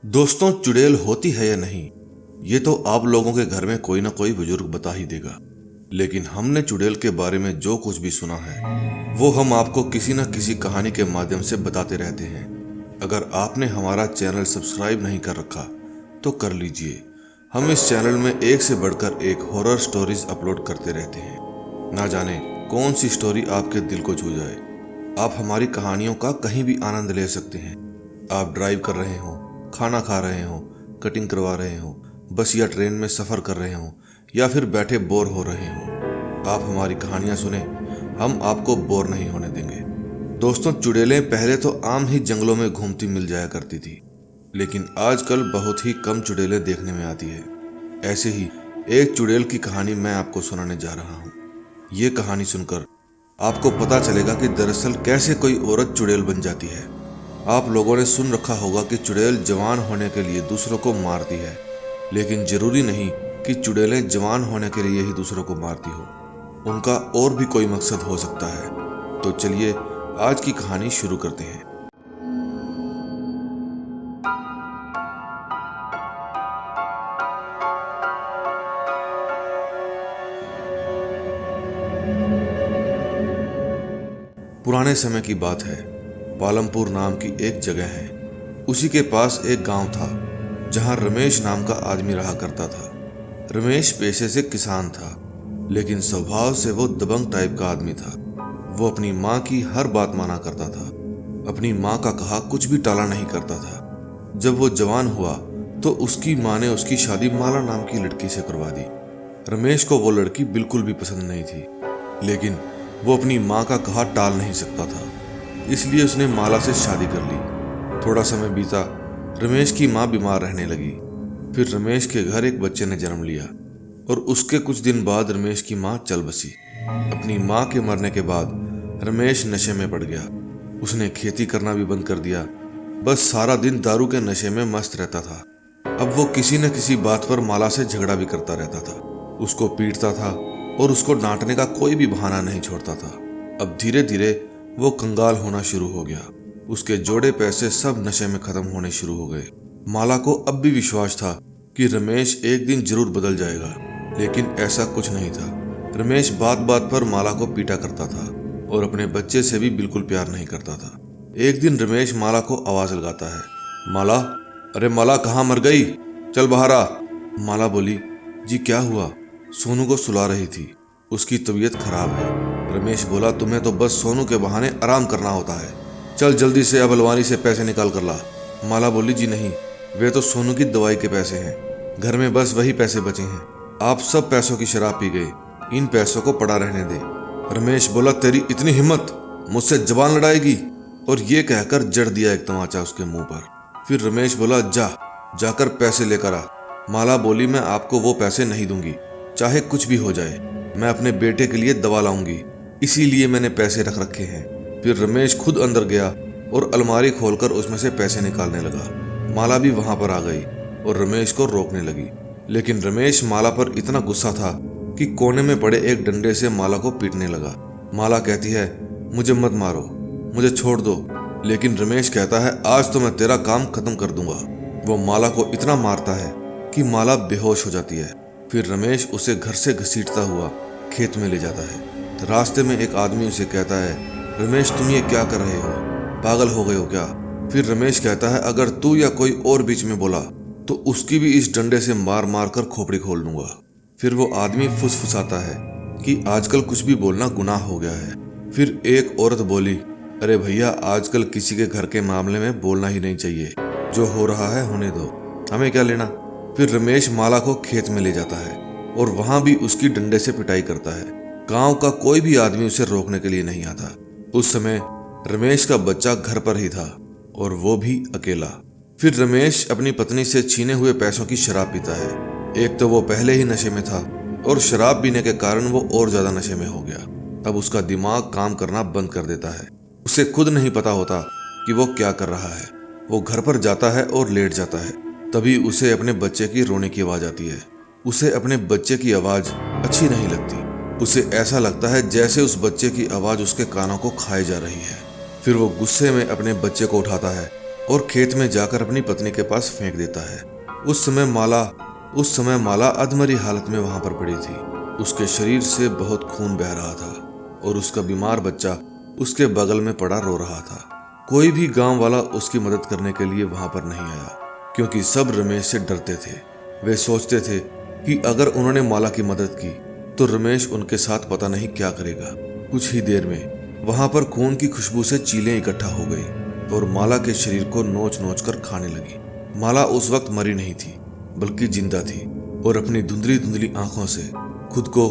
दोस्तों, चुड़ैल होती है या नहीं, ये तो आप लोगों के घर में कोई ना कोई बुजुर्ग बता ही देगा। लेकिन हमने चुड़ैल के बारे में जो कुछ भी सुना है वो हम आपको किसी न किसी कहानी के माध्यम से बताते रहते हैं। अगर आपने हमारा चैनल सब्सक्राइब नहीं कर रखा तो कर लीजिए। हम इस चैनल में एक से बढ़कर एक हॉरर स्टोरीज अपलोड करते रहते हैं। ना जाने कौन सी स्टोरी आपके दिल को छू जाए। आप हमारी कहानियों का कहीं भी आनंद ले सकते हैं। आप ड्राइव कर रहे हो, खाना खा रहे हो, कटिंग करवा रहे हो, बस या ट्रेन में सफ़र कर रहे हो, या फिर बैठे बोर हो रहे हो, आप हमारी कहानियाँ सुने, हम आपको बोर नहीं होने देंगे। दोस्तों, चुड़ैलें पहले तो आम ही जंगलों में घूमती मिल जाया करती थी, लेकिन आजकल बहुत ही कम चुड़ैलें देखने में आती है। ऐसे ही एक चुड़ैल की कहानी मैं आपको सुनाने जा रहा हूँ। ये कहानी सुनकर आपको पता चलेगा कि दरअसल कैसे कोई औरत चुड़ैल बन जाती है। आप लोगों ने सुन रखा होगा कि चुड़ैल जवान होने के लिए दूसरों को मारती है, लेकिन जरूरी नहीं कि चुड़ैलें जवान होने के लिए ही दूसरों को मारती हो। उनका और भी कोई मकसद हो सकता है। तो चलिए आज की कहानी शुरू करते हैं। पुराने समय की बात है। पालमपुर नाम की एक जगह है। उसी के पास एक गांव था जहां रमेश नाम का आदमी रहा करता था। रमेश पेशे से किसान था, लेकिन स्वभाव से वो दबंग टाइप का आदमी था। वो अपनी माँ की हर बात माना करता था। अपनी माँ का कहा कुछ भी टाला नहीं करता था। जब वो जवान हुआ तो उसकी माँ ने उसकी शादी माला नाम की लड़की से करवा दी। रमेश को वो लड़की बिल्कुल भी पसंद नहीं थी, लेकिन वो अपनी माँ का कहा टाल नहीं सकता था, इसलिए उसने माला से शादी कर ली। थोड़ा समय बीता, रमेश की माँ बीमार रहने लगी। फिर रमेश के घर एक बच्चे ने जन्म लिया और उसके कुछ दिन बाद रमेश की माँ चल बसी। अपनी माँ के मरने के बाद रमेश नशे में पड़ गया। उसने खेती करना भी बंद कर दिया, बस सारा दिन दारू के नशे में मस्त रहता था। अब वो किसी न किसी बात पर माला से झगड़ा भी करता रहता था, उसको पीटता था और उसको डांटने का कोई भी बहाना नहीं छोड़ता था। अब धीरे धीरे वो कंगाल होना शुरू हो गया। उसके जोड़े पैसे सब नशे में खत्म होने शुरू हो गए। माला को अब भी विश्वास था कि रमेश एक दिन जरूर बदल जाएगा, लेकिन ऐसा कुछ नहीं था। रमेश बात बात पर माला को पीटा करता था और अपने बच्चे से भी बिल्कुल प्यार नहीं करता था। एक दिन रमेश माला को आवाज लगाता है, माला, अरे माला, कहाँ मर गई? चल बाहर आ। माला बोली, जी क्या हुआ? सोनू को सुला रही थी, उसकी तबीयत खराब है। रमेश बोला, तुम्हें तो बस सोनू के बहाने आराम करना होता है। चल जल्दी से अब अलमारी से पैसे निकाल कर ला। माला बोली, जी नहीं, वे तो सोनू की दवाई के पैसे हैं। घर में बस वही पैसे बचे हैं। आप सब पैसों की शराब पी गए, इन पैसों को पड़ा रहने दे। रमेश बोला, तेरी इतनी हिम्मत, मुझसे जबान लड़ाएगी? और ये कहकर जड़ दिया एक तमाचा उसके मुंह पर। फिर रमेश बोला, जाकर पैसे लेकर आ। माला बोली, मैं आपको वो पैसे नहीं दूंगी, चाहे कुछ भी हो जाए। मैं अपने बेटे के लिए दवा लाऊंगी, इसीलिए मैंने पैसे रख रखे हैं। फिर रमेश खुद अंदर गया और अलमारी खोलकर उसमें से पैसे निकालने लगा। माला भी वहां पर आ गई और रमेश को रोकने लगी, लेकिन रमेश माला पर इतना गुस्सा था कि कोने में पड़े एक डंडे से माला को पीटने लगा। माला कहती है, मुझे मत मारो, मुझे छोड़ दो। लेकिन रमेश कहता है, आज तो मैं तेरा काम खत्म कर दूंगा। वो माला को इतना मारता है कि माला बेहोश हो जाती है। फिर रमेश उसे घर से घसीटता हुआ खेत में ले जाता है। रास्ते में एक आदमी उसे कहता है, रमेश, तुम ये क्या कर रहे हो? पागल हो गए हो क्या? फिर रमेश कहता है, अगर तू या कोई और बीच में बोला तो उसकी भी इस डंडे से मार मार कर खोपड़ी खोल दूंगा। फिर वो आदमी फुसफुसाता है कि आजकल कुछ भी बोलना गुनाह हो गया है। फिर एक औरत बोली, अरे भैया, आजकल किसी के घर के मामले में बोलना ही नहीं चाहिए, जो हो रहा है होने दो, हमें क्या लेना। फिर रमेश माला को खेत में ले जाता है और वहां भी उसकी डंडे से पिटाई करता है। गांव का कोई भी आदमी उसे रोकने के लिए नहीं आता। उस समय रमेश का बच्चा घर पर ही था और वो भी अकेला। फिर रमेश अपनी पत्नी से छीने हुए पैसों की शराब पीता है। एक तो वो पहले ही नशे में था और शराब पीने के कारण वो और ज्यादा नशे में हो गया। अब उसका दिमाग काम करना बंद कर देता है। उसे खुद नहीं पता होता कि वो क्या कर रहा है। वो घर पर जाता है और लेट जाता है। तभी उसे अपने बच्चे की रोने की आवाज आती है। उसे अपने बच्चे की आवाज अच्छी नहीं लगती। उसे ऐसा लगता है जैसे उस बच्चे की आवाज उसके कानों को खाए जा रही है। फिर वो गुस्से में अपने बच्चे को उठाता है और खेत में जाकर अपनी पत्नी के पास फेंक देता है। उस समय माला अधमरी हालत में वहां पर पड़ी थी। उसके शरीर से बहुत खून बह रहा था और उसका बीमार बच्चा उसके बगल में पड़ा रो रहा था। कोई भी गांव वाला उसकी मदद करने के लिए वहां पर नहीं आया, क्योंकि सब रमेश से डरते थे। वे सोचते थे कि अगर उन्होंने माला की मदद की तो रमेश उनके साथ पता नहीं क्या करेगा। कुछ ही देर में वहां पर खून की खुशबू से चीलें इकट्ठा हो गई और माला के शरीर को नोच नोच कर खाने लगी। माला उस वक्त मरी नहीं थी, बल्कि जिंदा थी और अपनी धुंधली धुंधली आंखों से खुद को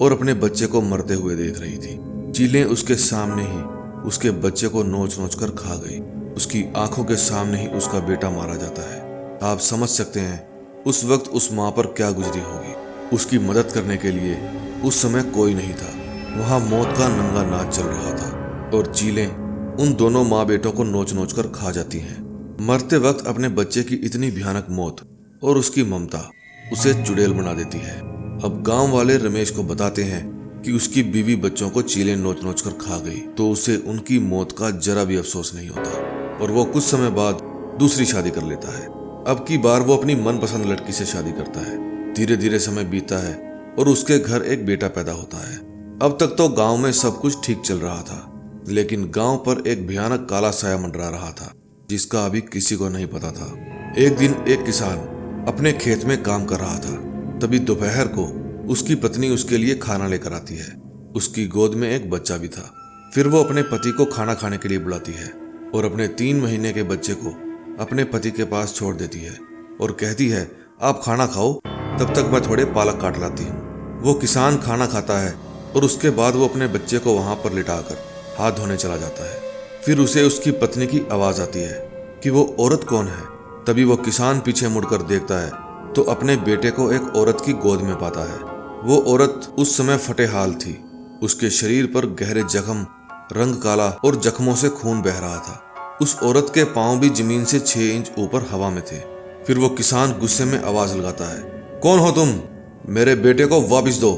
और अपने बच्चे को मरते हुए देख रही थी। चीलें उसके सामने ही उसके बच्चे को नोच नोच कर खा गई। उसकी आंखों के सामने ही उसका बेटा मारा जाता है। आप समझ सकते हैं उस वक्त उस माँ पर क्या गुजरी होगी। उसकी मदद करने के लिए उस समय कोई नहीं था। वहां मौत का नंगा नाच चल रहा था और चीलें उन दोनों माँ बेटों को नोच नोच कर खा जाती हैं। मरते वक्त अपने बच्चे की इतनी भयानक मौत और उसकी ममता उसे चुड़ैल बना देती है। अब गांव वाले रमेश को बताते हैं कि उसकी बीवी बच्चों को चीलें नोच नोच कर खा गई, तो उसे उनकी मौत का जरा भी अफसोस नहीं होता और वो कुछ समय बाद दूसरी शादी कर लेता है। अब की बार वो अपनी मनपसंद लड़की से शादी करता है। धीरे धीरे समय बीतता है और उसके घर एक बेटा पैदा होता है। अब तक तो गांव में सब कुछ ठीक चल रहा था, लेकिन गांव पर एक भयानक काला साया मंडरा रहा था, जिसका अभी किसी को नहीं पता था। एक दिन एक किसान अपने खेत में काम कर रहा था। तभी दोपहर को उसकी पत्नी उसके लिए खाना लेकर आती है। उसकी गोद में एक बच्चा भी था। फिर वो अपने पति को खाना खाने के लिए बुलाती है और अपने 3 महीने के बच्चे को अपने पति के पास छोड़ देती है और कहती है, आप खाना खाओ, तब तक मैं थोड़े पालक काट लाती हूँ। वो किसान खाना खाता है और उसके बाद वो अपने बच्चे को वहां पर लिटाकर हाथ धोने चला जाता है। फिर उसे उसकी पत्नी की आवाज आती है कि वो औरत कौन है। तभी वो किसान पीछे मुड़कर देखता है तो अपने बेटे को एक औरत की गोद में पाता है। वो औरत उस समय फटे हाल थी। उसके शरीर पर गहरे जख्म, रंग काला और जख्मों से खून बह रहा था। उस औरत के पांव भी जमीन से 6 इंच ऊपर हवा में थे। फिर वो किसान गुस्से में आवाज लगाता है, कौन हो तुम? मेरे बेटे को वापस दो।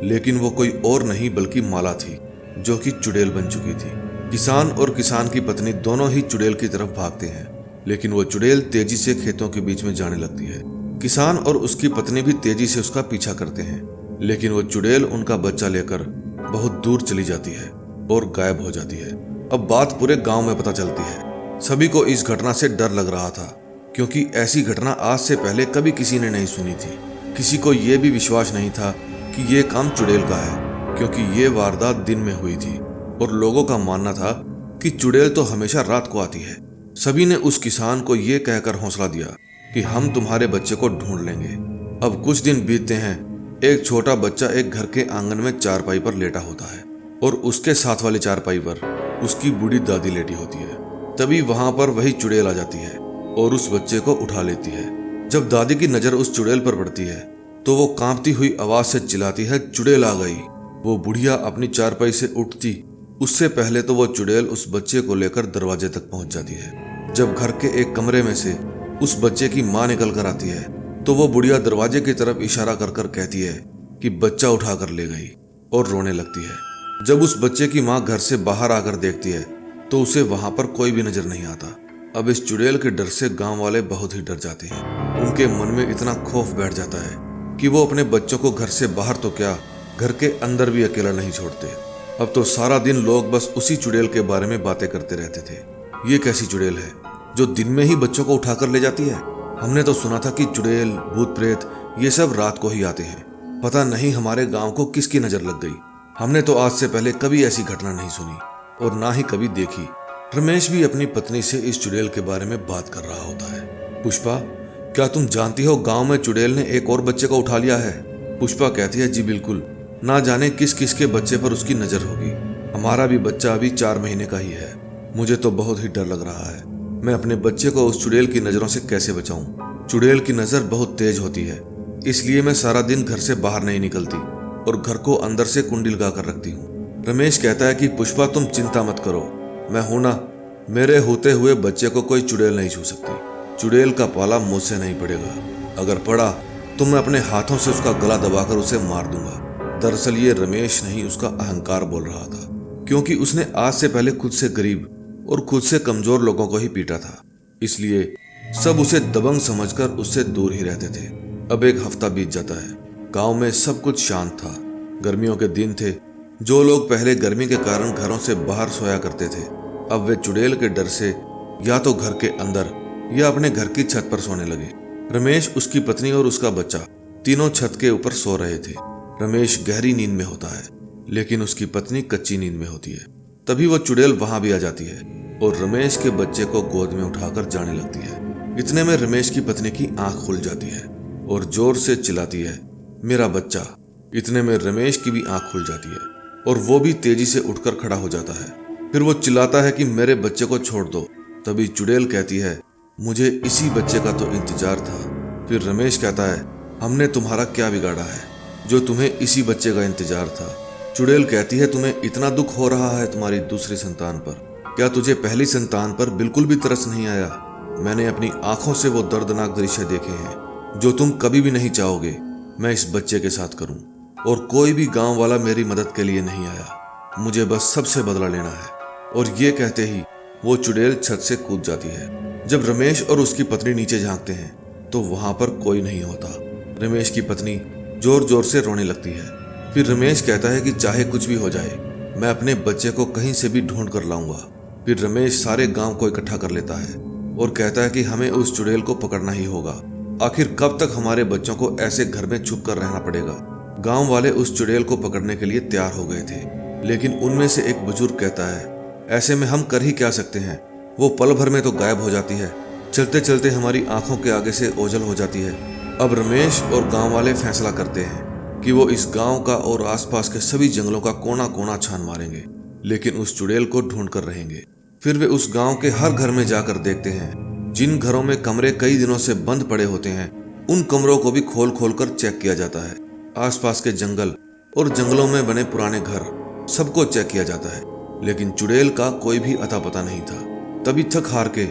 लेकिन वो कोई और नहीं बल्कि माला थी, जो कि चुड़ैल बन चुकी थी। किसान और किसान की पत्नी दोनों ही चुड़ैल की तरफ भागते हैं, लेकिन वो चुड़ैल तेजी से खेतों के बीच में जाने लगती है। किसान और उसकी पत्नी भी तेजी से उसका पीछा करते हैं, लेकिन वो चुड़ैल उनका बच्चा लेकर बहुत दूर चली जाती है और गायब हो जाती है। अब बात पूरे गांव में पता चलती है। सभी को इस घटना से डर लग रहा था, क्योंकि ऐसी घटना आज से पहले कभी किसी ने नहीं सुनी थी। किसी को यह भी विश्वास नहीं था कि ये काम चुड़ैल का है, क्योंकि ये वारदात दिन में हुई थी और लोगों का मानना था कि चुड़ैल तो हमेशा रात को आती है। सभी ने उस किसान को ये कहकर हौसला दिया कि हम तुम्हारे बच्चे को ढूंढ लेंगे। अब कुछ दिन बीतते हैं। एक छोटा बच्चा एक घर के आंगन में चारपाई पर लेटा होता है और उसके साथ वाली चारपाई पर उसकी बूढ़ी दादी लेटी होती है। तभी वहां पर वही चुड़ैल आ जाती है और उस बच्चे को उठा लेती है। जब दादी की नजर उस चुड़ैल पर पड़ती है तो वो कांपती हुई आवाज से चिल्लाती है, चुड़ैल आ गई। वो बुढ़िया अपनी चारपाई से उठती उससे पहले तो वो चुड़ैल उस बच्चे को लेकर दरवाजे तक पहुंच जाती है। जब घर के एक कमरे में से उस बच्चे की मां निकल कर आती है तो वो बुढ़िया दरवाजे की तरफ इशारा कर कर कहती है कि बच्चा उठा कर ले गई और रोने लगती है। जब उस बच्चे की मां घर से बाहर आकर देखती है तो उसे वहां पर कोई भी नजर नहीं आता। अब इस चुड़ैल के डर से गांव वाले बहुत ही डर जाते हैं। उनके मन में इतना खौफ बैठ जाता है कि वो अपने बच्चों को घर से बाहर तो क्या, घर के अंदर भी अकेला नहीं छोड़ते। अब तो सारा दिन लोग बस उसी चुड़ैल के बारे में बातें करते रहते थे। ये कैसी चुड़ैल है जो दिन में ही बच्चों को उठाकर ले जाती है? हमने तो सुना था कि चुड़ैल, भूत प्रेत ये सब रात को ही आते हैं। पता नहीं हमारे गांव को किसकी नजर लग गई। हमने तो आज से पहले कभी ऐसी घटना नहीं सुनी और ना ही कभी देखी। रमेश भी अपनी पत्नी से इस चुड़ैल के बारे में बात कर रहा होता है। पुष्पा, क्या तुम जानती हो गांव में चुड़ैल ने एक और बच्चे को उठा लिया है? पुष्पा कहती है, जी बिल्कुल। ना जाने किस किस के बच्चे पर उसकी नजर होगी। हमारा भी बच्चा अभी 4 महीने का ही है। मुझे तो बहुत ही डर लग रहा है। मैं अपने बच्चे को उस चुड़ैल की नजरों से कैसे बचाऊं? चुड़ैल की नजर बहुत तेज होती है, इसलिए मैं सारा दिन घर से बाहर नहीं निकलती और घर को अंदर से कुंडी लगा कर रखती हूँ। रमेश कहता है कि पुष्पा, तुम चिंता मत करो, मैं हूं ना। मेरे होते हुए बच्चे को कोई चुड़ैल नहीं छू सकती। चुड़ैल का पाला मुझसे नहीं पड़ेगा। अगर पड़ा तो मैं अपने हाथों से उसका गला दबाकर उसे मार दूंगा। दरअसल ये रमेश नहीं, उसका अहंकार बोल रहा था, क्योंकि उसने आज से पहले खुद से गरीब और खुद से कमजोर लोगों को ही पीटा था। इसलिए सब उसे दबंग समझकर उससे दूर ही रहते थे। अब एक हफ्ता बीत जाता है। गांव में सब कुछ शांत था। गर्मियों के दिन थे। जो लोग पहले गर्मी के कारण घरों से बाहर सोया करते थे, अब वे चुड़ैल के डर से या तो घर के अंदर या अपने घर की छत पर सोने लगे। रमेश, उसकी पत्नी और उसका बच्चा तीनों छत के ऊपर सो रहे थे। रमेश गहरी नींद में होता है, लेकिन उसकी पत्नी कच्ची नींद में होती है। तभी वो चुड़ैल वहां भी आ जाती है और रमेश के बच्चे को गोद में उठाकर जाने लगती है। इतने में रमेश की पत्नी की आंख खुल जाती है और जोर से चिल्लाती है, मेरा बच्चा। इतने में रमेश की भी आंख खुल जाती है और वो भी तेजी से उठकर खड़ा हो जाता है। फिर वो चिल्लाता है कि मेरे बच्चे को छोड़ दो। तभी चुड़ैल कहती है, मुझे इसी बच्चे का तो इंतजार था। फिर रमेश कहता है, हमने तुम्हारा क्या बिगाड़ा है जो तुम्हें इसी बच्चे का इंतजार था। चुड़ैल कहती है, तुम्हें इतना दुख हो रहा है तुम्हारी दूसरी संतान पर, क्या तुझे पहली संतान पर बिल्कुल भी तरस नहीं आया? मैंने अपनी आंखों से वो दर्दनाक दृश्य देखे हैं जो तुम कभी भी नहीं चाहोगे मैं इस बच्चे के साथ करूं, और कोई भी गांव वाला मेरी मदद के लिए नहीं आया। मुझे बस सबसे बदला लेना है। और ये कहते ही वो चुड़ैल छत से कूद जाती है। जब रमेश और उसकी पत्नी नीचे झांकते हैं तो वहां पर कोई नहीं होता। रमेश की पत्नी जोर जोर से रोने लगती है। फिर रमेश कहता है कि चाहे कुछ भी हो जाए, मैं अपने बच्चे को कहीं से भी ढूंढ कर लाऊंगा। फिर रमेश सारे गांव को इकट्ठा कर लेता है और कहता है कि हमें उस चुड़ैल को पकड़ना ही होगा। आखिर कब तक हमारे बच्चों को ऐसे घर में छुप कर रहना पड़ेगा? गांव वाले उस चुड़ैल को पकड़ने के लिए तैयार हो गए थे, लेकिन उनमें से एक बुजुर्ग कहता है, ऐसे में हम कर ही क्या सकते हैं? वो पल भर में तो गायब हो जाती है, चलते चलते हमारी आंखों के आगे से ओझल हो जाती है। अब रमेश और गांव वाले फैसला करते हैं कि वो इस गांव का और आसपास के सभी जंगलों का कोना कोना छान मारेंगे, लेकिन उस चुड़ैल को ढूंढ कर रहेंगे। फिर वे उस गांव के हर घर में जाकर देखते हैं। जिन घरों में कमरे कई दिनों से बंद पड़े होते हैं, उन कमरों को भी खोल खोल कर चेक किया जाता है। आसपास के जंगल और जंगलों में बने पुराने घर सबको चेक किया जाता है, लेकिन चुड़ैल का कोई भी अता पता नहीं था। तभी थक हार के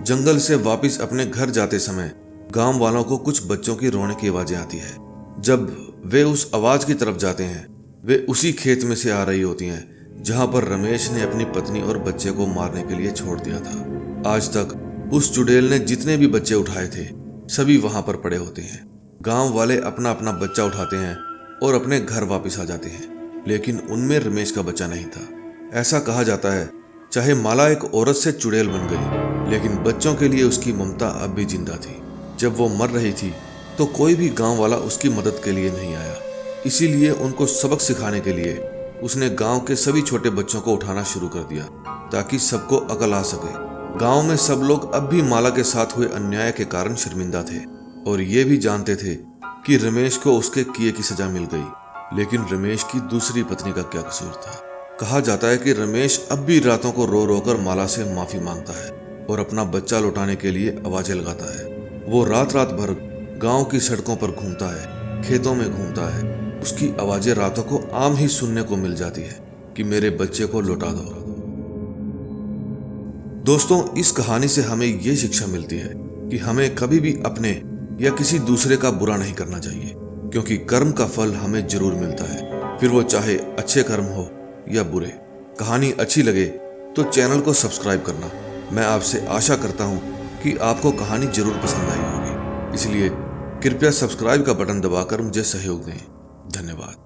जंगल से वापस अपने घर जाते समय गांव वालों को कुछ बच्चों की रोने की आवाजें आती है। जब वे उस आवाज की तरफ जाते हैं, वे उसी खेत में से आ रही होती हैं जहां पर रमेश ने अपनी पत्नी और बच्चे को मारने के लिए छोड़ दिया था। आज तक उस चुड़ैल ने जितने भी बच्चे उठाए थे सभी वहां पर पड़े होते हैं। गांव वाले अपना अपना बच्चा उठाते हैं और अपने घर वापस आ जाते हैं, लेकिन उनमें रमेश का बच्चा नहीं था। ऐसा कहा जाता है, चाहे माला एक औरत से चुड़ैल बन गई, लेकिन बच्चों के लिए उसकी ममता अब भी जिंदा थी। जब वो मर रही थी तो कोई भी गांव वाला उसकी मदद के लिए नहीं आया। इसीलिए उनको सबक सिखाने के लिए उसने गांव के सभी छोटे बच्चों को उठाना शुरू कर दिया, ताकि सबको अकल आ सके। गांव में सब लोग अब भी माला के साथ हुए अन्याय के कारण शर्मिंदा थे और ये भी जानते थे कि रमेश को उसके किए की सजा मिल गई। लेकिन रमेश की दूसरी पत्नी का क्या कसूर था? कहा जाता है कि रमेश अब भी रातों को रो रो कर माला से माफी मांगता है और अपना बच्चा लौटाने के लिए आवाजें लगाता है। वो रात रात भर गांव की सड़कों पर घूमता है, खेतों में घूमता है। उसकी आवाजें रातों को आम ही सुनने को मिल जाती है कि मेरे बच्चे को लौटा दो। दोस्तों, इस कहानी से हमें ये शिक्षा मिलती है कि हमें कभी भी अपने या किसी दूसरे का बुरा नहीं करना चाहिए, क्योंकि कर्म का फल हमें जरूर मिलता है, फिर वो चाहे अच्छे कर्म हो या बुरे। कहानी अच्छी लगे तो चैनल को सब्सक्राइब करना। मैं आपसे आशा करता हूँ कि आपको कहानी जरूर पसंद आई होगी, इसलिए कृपया सब्सक्राइब का बटन दबाकर मुझे सहयोग दें। धन्यवाद।